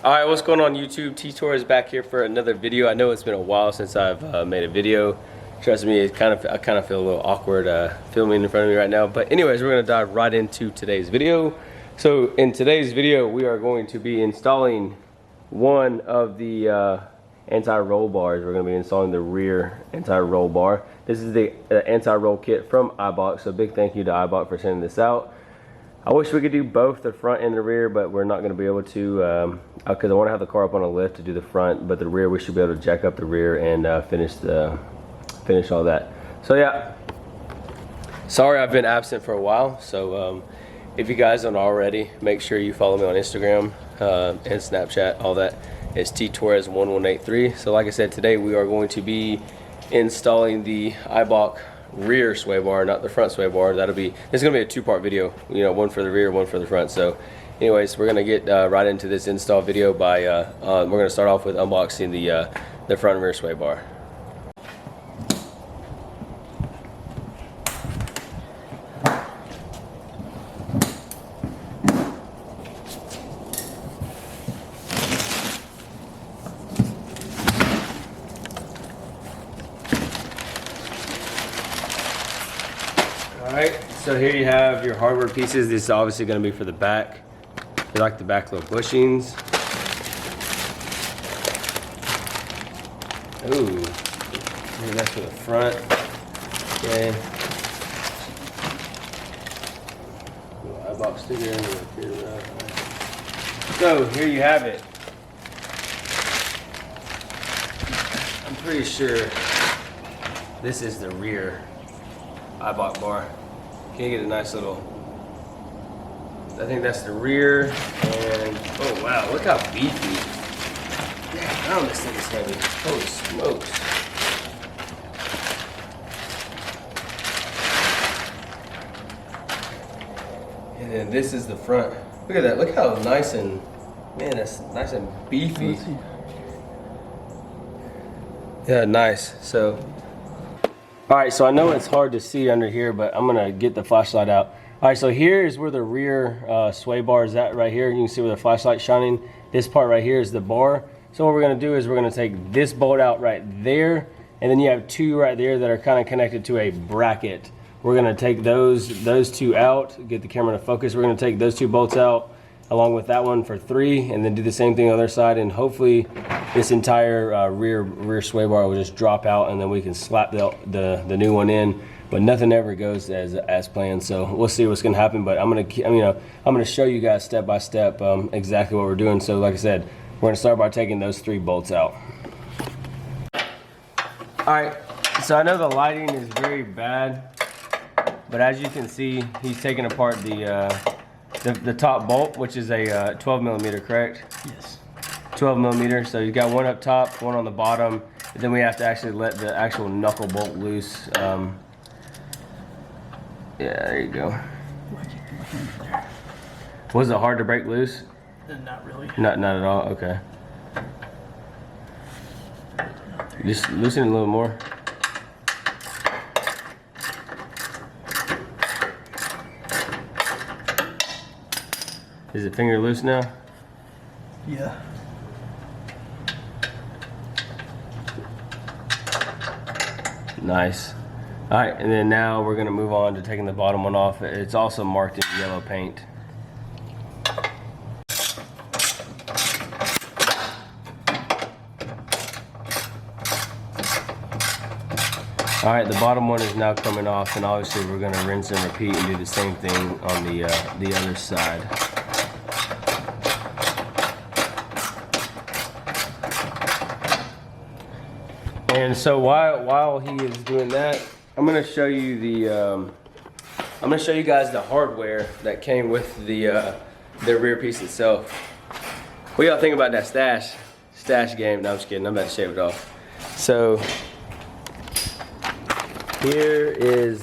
Alright, what's going on YouTube? T-Tor is back here for another video. I know it's been a while since I've made a video. Trust me, I kind of feel a little awkward filming in front of me right now. But anyways, we're going to dive right into today's video. So in today's video, we are going to be installing one of the anti-roll bars. We're going to be installing the rear anti-roll bar. This is the anti-roll kit from Eibach. So big thank you to Eibach for sending this out. I wish we could do both the front and the rear, but we're not going to be able to because I want to have the car up on a lift to do the front, but the rear we should be able to jack up the rear and finish all that. So yeah, sorry I've been absent for a while. So if you guys don't already, make sure you follow me on Instagram and Snapchat. All that is ttorres1183. So like I said, today we are going to be installing the Eibach rear sway bar, not the front sway bar. It's gonna be a two-part video, you know, one for the rear, one for the front. So anyways, we're gonna get right into this install video by we're gonna start off with unboxing the front and rear sway bar. Alright, so here you have your hardware pieces. This is obviously going to be for the back. You like the back little bushings. Ooh, maybe that's for the front. Okay. Eibach sticker in there. So here you have it. I'm pretty sure this is the rear Eibach bar. Can you get a nice little, I think that's the rear, and oh wow, look how beefy. Damn, this thing is heavy. Holy smokes. And then this is the front. Look at that, look how nice and, man, that's nice and beefy. Yeah, nice. So alright, so I know it's hard to see under here, but I'm gonna get the flashlight out. Alright, so here is where the rear sway bar is at right here. You can see where the flashlight's shining. This part right here is the bar. So what we're gonna do is we're gonna take this bolt out right there, and then you have two right there that are kind of connected to a bracket. We're gonna take those two out, get the camera to focus. We're gonna take those two bolts out along with that one for 3, and then do the same thing on the other side, and hopefully this entire rear sway bar will just drop out, and then we can slap the new one in. But nothing ever goes as planned, so we'll see what's gonna happen. But I'm gonna show you guys step by step exactly what we're doing. So like I said, we're gonna start by taking those 3 bolts out. All right, so I know the lighting is very bad, but as you can see, he's taking apart the top bolt, which is a 12 millimeter, correct? Yes. 12 millimeter. So you got one up top, one on the bottom, and then we have to actually let the actual knuckle bolt loose. Yeah, there you go. Was it hard to break loose? Not really. Not at all. Okay. Just loosen it a little more. Is the finger loose now? Yeah. Nice. All right, and then now we're gonna move on to taking the bottom one off. It's also marked in yellow paint. All right, the bottom one is now coming off, and obviously we're gonna rinse and repeat and do the same thing on the other side. And so while he is doing that, I'm gonna show you guys the hardware that came with the rear piece itself. What y'all think about that stash game? No, I'm just kidding. I'm about to shave it off. So here is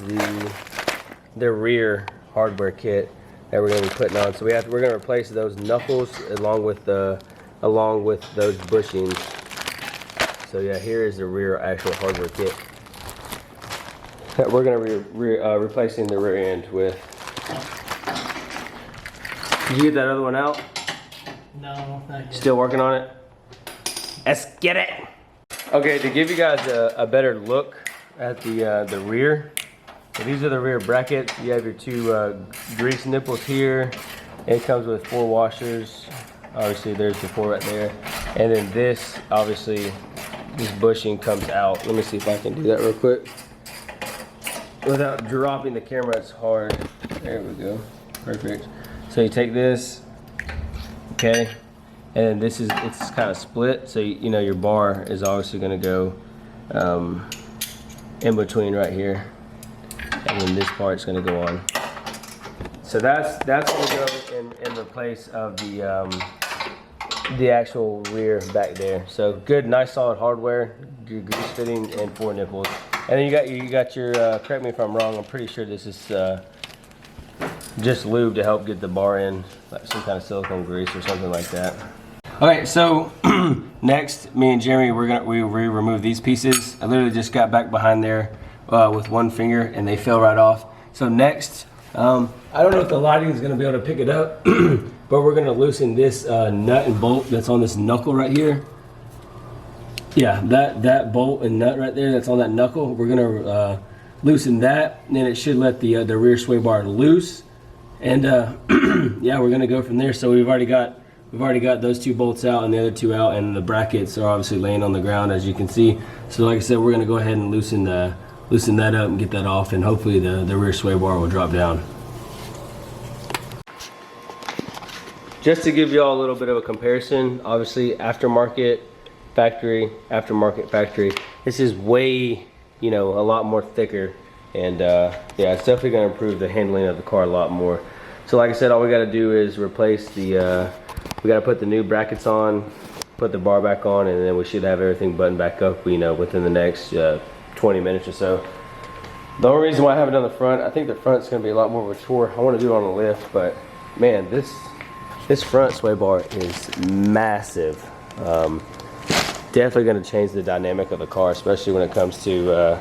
the rear hardware kit that we're gonna be putting on. So we're gonna replace those knuckles along with those bushings. So yeah, here is the rear actual hardware kit that we're going to be replacing the rear end with. Did you get that other one out? No, not yet. Still working on it? Let's get it. Okay, to give you guys a better look at the rear. So these are the rear brackets. You have your two grease nipples here. It comes with 4 washers. Obviously there's the 4 right there. And then this, obviously, this bushing comes out. Let me see if I can do that real quick. Without dropping the camera, it's hard. There we go, perfect. So you take this, okay, and this is, it's kind of split, so you know your bar is obviously gonna go in between right here, and then this part's gonna go on. So that's gonna go in the place of the actual rear back there. So good, nice solid hardware, your grease fitting, and 4 nipples. And then you got your, correct me if I'm wrong, I'm pretty sure this is just lube to help get the bar in, like some kind of silicone grease or something like that. Okay, so next, me and Jeremy, we remove these pieces. I literally just got back behind there with 1 finger and they fell right off. So next, I don't know if the lighting is gonna be able to pick it up, but we're gonna loosen this nut and bolt that's on this knuckle right here. Yeah, that bolt and nut right there that's on that knuckle, we're gonna loosen that, and then it should let the rear sway bar loose. And yeah, we're gonna go from there. So we've already got those 2 bolts out and the other 2 out, and the brackets are obviously laying on the ground, as you can see. So like I said, we're gonna go ahead and loosen that up and get that off, and hopefully the rear sway bar will drop down. Just to give you all a little bit of a comparison, obviously aftermarket, factory, aftermarket, factory. This is way, you know, a lot more thicker, and yeah, it's definitely gonna improve the handling of the car a lot more. So like I said, all we gotta do is replace the, we gotta put the new brackets on, put the bar back on, and then we should have everything buttoned back up, you know, within the next 20 minutes or so. The only reason why I haven't done the front, I think the front's gonna be a lot more of a chore. I wanna do it on a lift, but man, this front sway bar is massive. Definitely going to change the dynamic of the car, especially when it comes to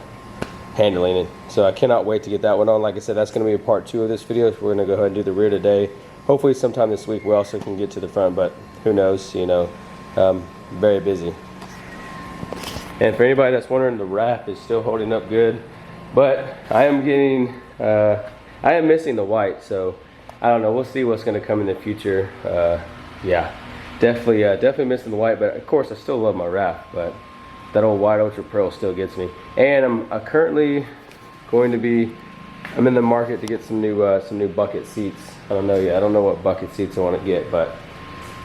handling it. So I cannot wait to get that one on. Like I said, that's going to be a part 2 of this video. So we're going to go ahead and do the rear today. Hopefully sometime this week we also can get to the front, but who knows, you know, very busy. And for anybody that's wondering, the wrap is still holding up good, but I am missing the white, so I don't know, we'll see what's going to come in the future. Yeah. Definitely missing the white, but of course I still love my wrap, but that old white Ultra Pearl still gets me. And I'm currently going to be, I'm in the market to get some new bucket seats. I don't know yet. I don't know what bucket seats I want to get, but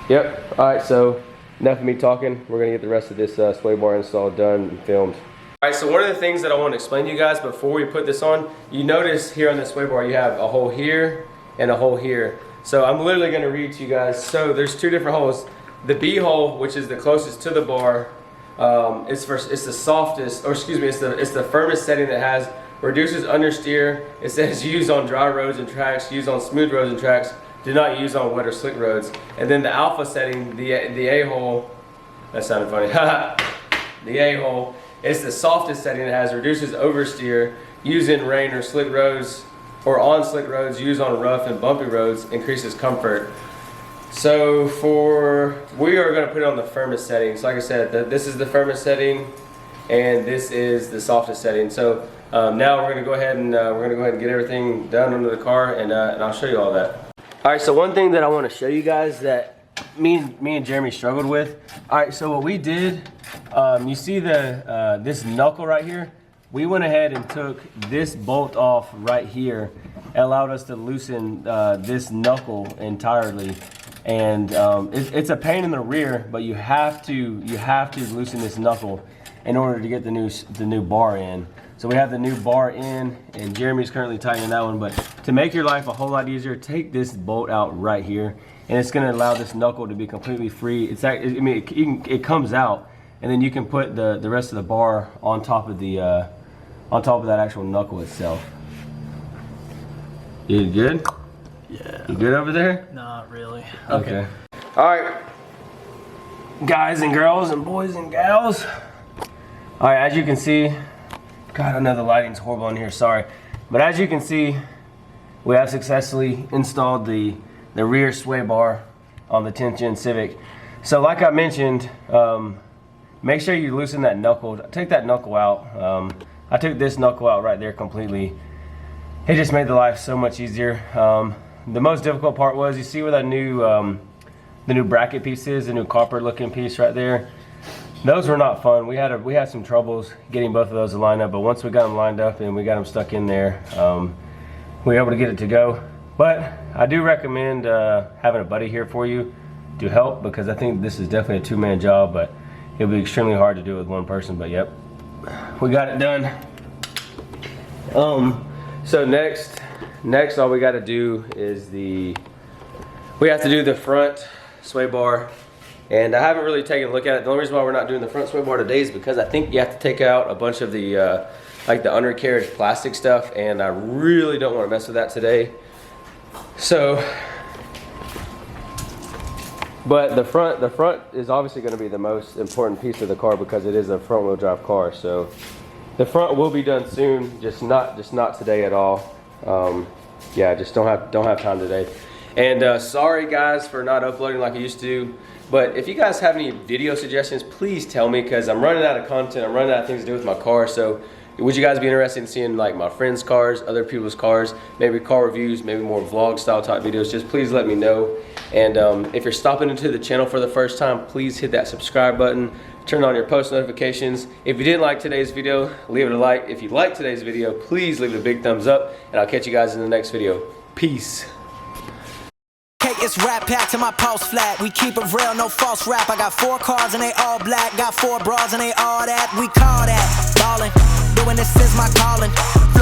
yep. All right, so enough of me talking. We're gonna get the rest of this sway bar installed, done, and filmed. All right, so one of the things that I want to explain to you guys before we put this on, you notice here on this sway bar you have a hole here and a hole here. So I'm literally going to read to you guys. So there's 2 different holes. The B hole, which is the closest to the bar, it's the softest, or excuse me, it's the firmest setting that has reduces understeer. It says use on dry roads and tracks, use on smooth roads and tracks, do not use on wet or slick roads. And then the alpha setting, the A hole, that sounded funny. The A hole, it's the softest setting that has reduces oversteer, use in rain or slick roads, or on slick roads, use on rough and bumpy roads, increases comfort. So we are going to put it on the firmest setting. So like I said, this is the firmest setting, and this is the softest setting. So now we're going to go ahead and get everything done under the car, and I'll show you all that. All right. So one thing that I want to show you guys that me and Jeremy struggled with. All right. So what we did, you see this knuckle right here. We went ahead and took this bolt off right here. It allowed us to loosen this knuckle entirely, and it's a pain in the rear, but you have to loosen this knuckle in order to get the new bar in. So we have the new bar in, and Jeremy's currently tightening that one. But to make your life a whole lot easier, take this bolt out right here, and it's going to allow this knuckle to be completely free. It comes out, and then you can put the rest of the bar on top of that actual knuckle itself. You good? Yeah. You good over there? Not really. Okay. All right, guys and girls and boys and gals. All right, as you can see, God, I know the lighting's horrible in here, sorry. But as you can see, we have successfully installed the rear sway bar on the 10th gen Civic. So like I mentioned, make sure you loosen that knuckle. Take that knuckle out. I took this knuckle out right there completely. It just made the life so much easier. The most difficult part was, you see where that new the new bracket piece is, the new copper looking piece right there. Those were not fun. We had some troubles getting both of those to line up, but once we got them lined up and we got them stuck in there, we were able to get it to go. But I do recommend having a buddy here for you to help, because I think this is definitely a two-man job, but it'll be extremely hard to do it with one person. But yep, we got it done. So next all we got to do is we have to do the front sway bar, and I haven't really taken a look at it. The only reason why we're not doing the front sway bar today is because I think you have to take out a bunch of the like the undercarriage plastic stuff, and I really don't want to mess with that today. So, but the front is obviously going to be the most important piece of the car, because it is a front wheel drive car. So the front will be done soon, just not today at all. Yeah, just don't have time today. And sorry guys for not uploading like I used to, but if you guys have any video suggestions, please tell me, because I'm running out of content. I'm running out of things to do with my car. So would you guys be interested in seeing like my friends' cars, other people's cars, maybe car reviews, maybe more vlog style type videos? Just please let me know. And if you're stopping into the channel for the first time, please hit that subscribe button, turn on your post notifications. If you didn't like today's video, leave it a like. If you liked today's video, please leave it a big thumbs up, and I'll catch you guys in the next video. Peace. It's rap packed to my pulse flat. We keep it real, no false rap. I got 4 cars and they all black. Got 4 bras and they all that. We call that ballin'. Doing this is my calling.